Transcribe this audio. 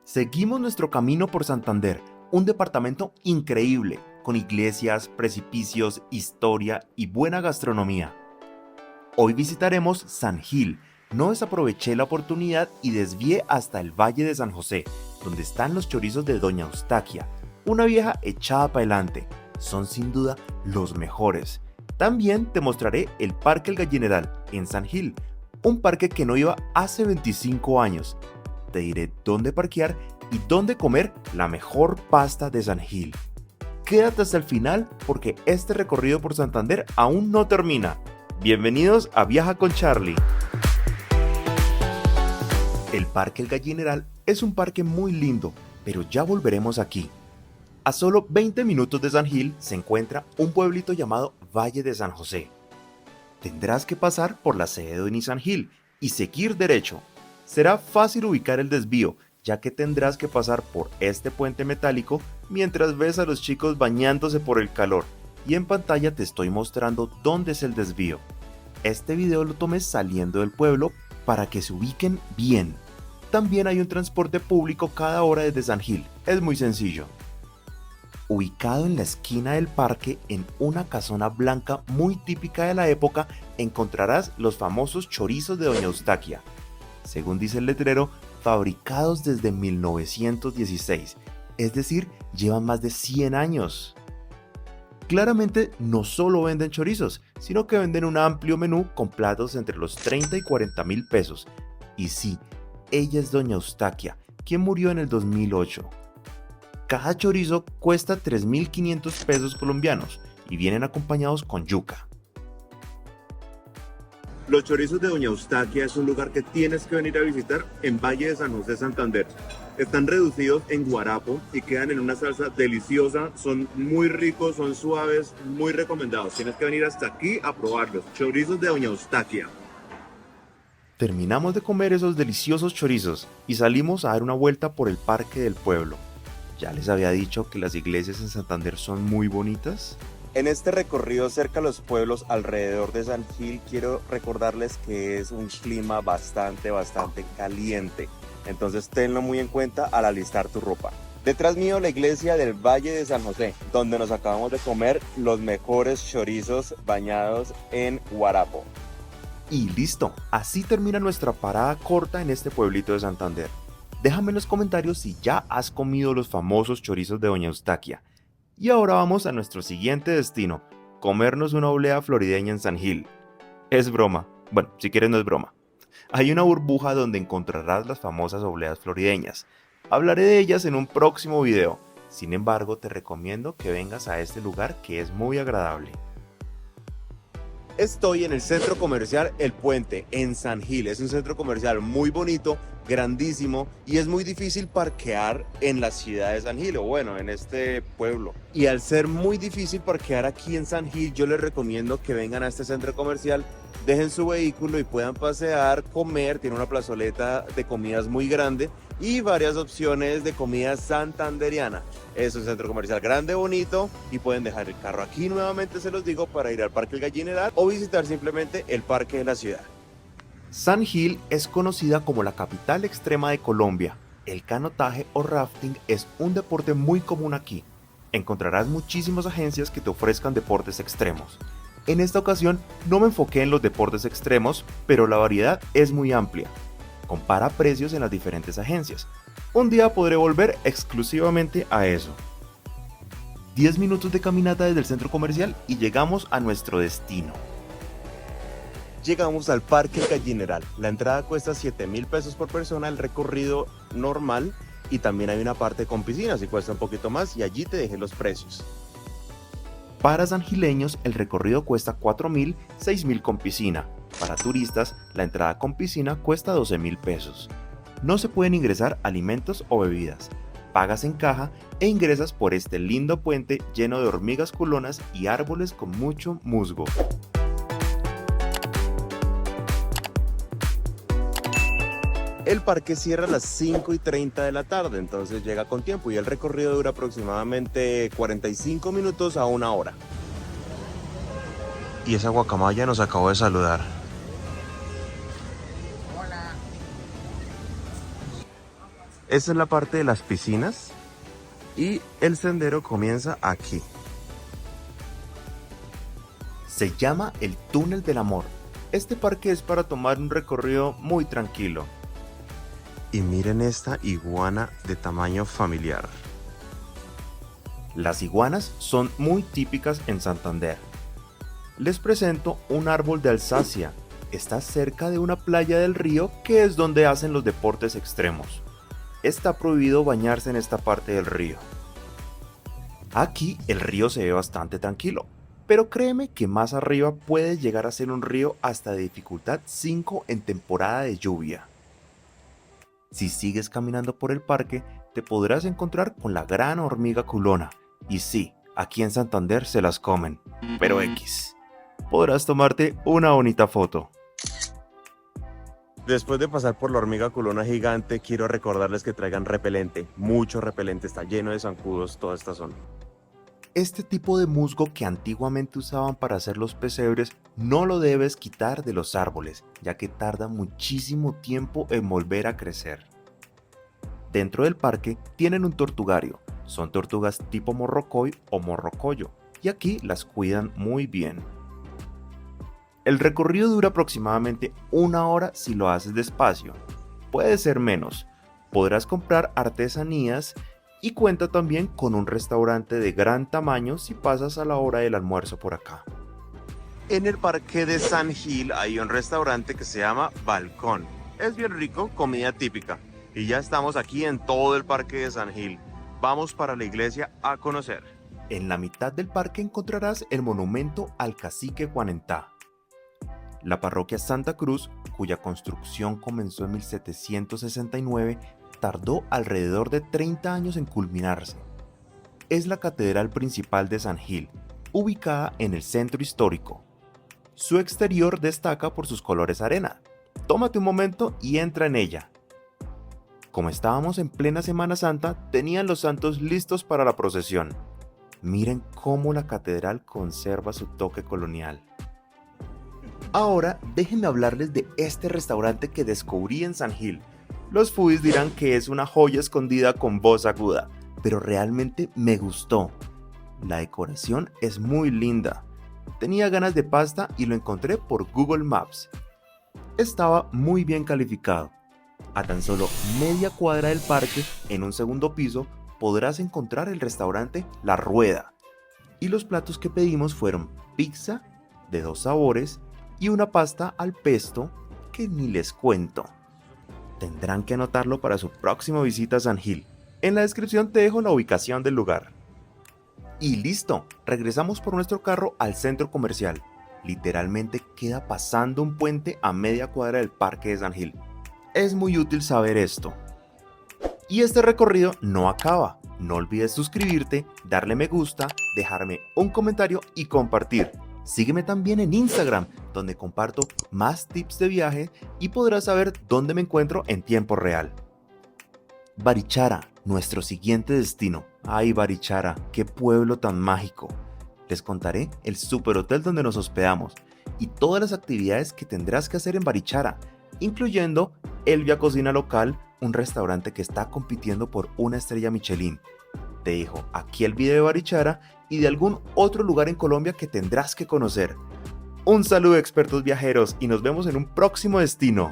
Seguimos nuestro camino por Santander, un departamento increíble, con iglesias, precipicios, historia y buena gastronomía. Hoy visitaremos San Gil. No desaproveché la oportunidad y desvié hasta el Valle de San José, donde están los chorizos de Doña Eustaquia, una vieja echada para adelante. Son sin duda los mejores. También te mostraré el Parque El Gallineral en San Gil, un parque que no iba hace 25 años. Te diré dónde parquear y dónde comer la mejor pasta de San Gil. Quédate hasta el final porque este recorrido por Santander aún no termina. Bienvenidos a Viaja con Charlie. El Parque El Gallineral es un parque muy lindo, pero ya volveremos aquí. A solo 20 minutos de San Gil se encuentra un pueblito llamado Valle de San José. Tendrás que pasar por la sede de San Gil y seguir derecho. Será fácil ubicar el desvío, ya que tendrás que pasar por este puente metálico mientras ves a los chicos bañándose por el calor, y en pantalla te estoy mostrando dónde es el desvío. Este video lo tomé saliendo del pueblo para que se ubiquen bien. También hay un transporte público cada hora desde San Gil, es muy sencillo. Ubicado en la esquina del parque, en una casona blanca muy típica de la época, encontrarás los famosos chorizos de Doña Eustaquia. Según dice el letrero, fabricados desde 1916, es decir, llevan más de 100 años. Claramente no solo venden chorizos, sino que venden un amplio menú con platos entre los 30 y 40 mil pesos. Y sí, ella es Doña Eustaquia, quien murió en el 2008. Cada chorizo cuesta 3.500 pesos colombianos y vienen acompañados con yuca. Los chorizos de Doña Eustaquia es un lugar que tienes que venir a visitar en Valle de San José, Santander. Están reducidos en guarapo y quedan en una salsa deliciosa, son muy ricos, son suaves, muy recomendados. Tienes que venir hasta aquí a probarlos. Chorizos de Doña Eustaquia. Terminamos de comer esos deliciosos chorizos y salimos a dar una vuelta por el parque del pueblo. ¿Ya les había dicho que las iglesias en Santander son muy bonitas? En este recorrido cerca a los pueblos alrededor de San Gil, quiero recordarles que es un clima bastante caliente. Entonces tenlo muy en cuenta al alistar tu ropa. Detrás mío la iglesia del Valle de San José, donde nos acabamos de comer los mejores chorizos bañados en guarapo. Y listo, así termina nuestra parada corta en este pueblito de Santander. Déjame en los comentarios si ya has comido los famosos chorizos de Doña Eustaquia. Y ahora vamos a nuestro siguiente destino, comernos una oblea florideña en San Gil. Es broma, bueno, si quieres no es broma. Hay una burbuja donde encontrarás las famosas obleas florideñas. Hablaré de ellas en un próximo video, sin embargo te recomiendo que vengas a este lugar que es muy agradable. Estoy en el centro comercial El Puente, en San Gil. Es un centro comercial muy bonito, grandísimo, y es muy difícil parquear en la ciudad de San Gil, o bueno, en este pueblo. Y al ser muy difícil parquear aquí en San Gil, yo les recomiendo que vengan a este centro comercial, dejen su vehículo y puedan pasear, comer. Tiene una plazoleta de comidas muy grande y varias opciones de comida santanderiana. Es un centro comercial grande, bonito, y pueden dejar el carro aquí nuevamente, se los digo, para ir al Parque El Gallineral o visitar simplemente el parque de la ciudad. San Gil es conocida como la capital extrema de Colombia. El canotaje o rafting es un deporte muy común aquí. Encontrarás muchísimas agencias que te ofrezcan deportes extremos. En esta ocasión no me enfoqué en los deportes extremos, pero la variedad es muy amplia. Compara precios en las diferentes agencias. Un día podré volver exclusivamente a eso. 10 minutos de caminata desde el centro comercial y llegamos a nuestro destino. Llegamos al Parque El Gallineral. La entrada cuesta 7.000 pesos por persona, el recorrido normal, y también hay una parte con piscinas y cuesta un poquito más, y allí te dejé los precios. Para sangileños el recorrido cuesta 4.000, 6.000 con piscina. Para turistas la entrada con piscina cuesta 12.000 pesos. No se pueden ingresar alimentos o bebidas. Pagas en caja e ingresas por este lindo puente lleno de hormigas culonas y árboles con mucho musgo. El parque cierra a las 5:30 de la tarde, entonces llega con tiempo, y el recorrido dura aproximadamente 45 minutos a una hora. Y esa guacamaya nos acabó de saludar. Esta es la parte de las piscinas y el sendero comienza aquí. Se llama el Túnel del Amor. Este parque es para tomar un recorrido muy tranquilo. Y miren esta iguana de tamaño familiar. Las iguanas son muy típicas en Santander. Les presento un árbol de Alsacia. Está cerca de una playa del río que es donde hacen los deportes extremos. Está prohibido bañarse en esta parte del río. Aquí el río se ve bastante tranquilo, pero créeme que más arriba puede llegar a ser un río hasta de dificultad 5 en temporada de lluvia. Si sigues caminando por el parque, te podrás encontrar con la gran hormiga culona. Y sí, aquí en Santander se las comen, pero X. Podrás tomarte una bonita foto. Después de pasar por la hormiga culona gigante, quiero recordarles que traigan repelente. Mucho repelente, está lleno de zancudos toda esta zona. Este tipo de musgo que antiguamente usaban para hacer los pesebres no lo debes quitar de los árboles, ya que tarda muchísimo tiempo en volver a crecer. Dentro del parque tienen un tortugario, son tortugas tipo morrocoy o morrocoyo, y aquí las cuidan muy bien. El recorrido dura aproximadamente 1 hora si lo haces despacio, puede ser menos, podrás comprar artesanías y cuenta también con un restaurante de gran tamaño si pasas a la hora del almuerzo por acá. En el parque de San Gil hay un restaurante que se llama Balcón. Es bien rico, comida típica. Y ya estamos aquí en todo el parque de San Gil. Vamos para la iglesia a conocer. En la mitad del parque encontrarás el monumento al cacique Juanentá. La parroquia Santa Cruz, cuya construcción comenzó en 1769, tardó alrededor de 30 años en culminarse. Es la catedral principal de San Gil, ubicada en el centro histórico. Su exterior destaca por sus colores arena. Tómate un momento y entra en ella. Como estábamos en plena Semana Santa, tenían los santos listos para la procesión. Miren cómo la catedral conserva su toque colonial. Ahora déjenme hablarles de este restaurante que descubrí en San Gil. Los foodies dirán que es una joya escondida con voz aguda, pero realmente me gustó. La decoración es muy linda. Tenía ganas de pasta y lo encontré por Google Maps. Estaba muy bien calificado. A tan solo media cuadra del parque, en un segundo piso, podrás encontrar el restaurante La Rueda. Y los platos que pedimos fueron pizza de 2 sabores y una pasta al pesto que ni les cuento. Tendrán que anotarlo para su próxima visita a San Gil. En la descripción te dejo la ubicación del lugar. Y listo, regresamos por nuestro carro al centro comercial. Literalmente queda pasando un puente a media cuadra del parque de San Gil. Es muy útil saber esto. Y este recorrido no acaba. No olvides suscribirte, darle me gusta, dejarme un comentario y compartir. Sígueme también en Instagram, donde comparto más tips de viaje y podrás saber dónde me encuentro en tiempo real. Barichara, nuestro siguiente destino. Ay, Barichara, qué pueblo tan mágico. Les contaré el superhotel donde nos hospedamos y todas las actividades que tendrás que hacer en Barichara, incluyendo Elvia Cocina Local, un restaurante que está compitiendo por una estrella Michelin. Te dejo aquí el video de Barichara y de algún otro lugar en Colombia que tendrás que conocer. Un saludo expertos viajeros y nos vemos en un próximo destino.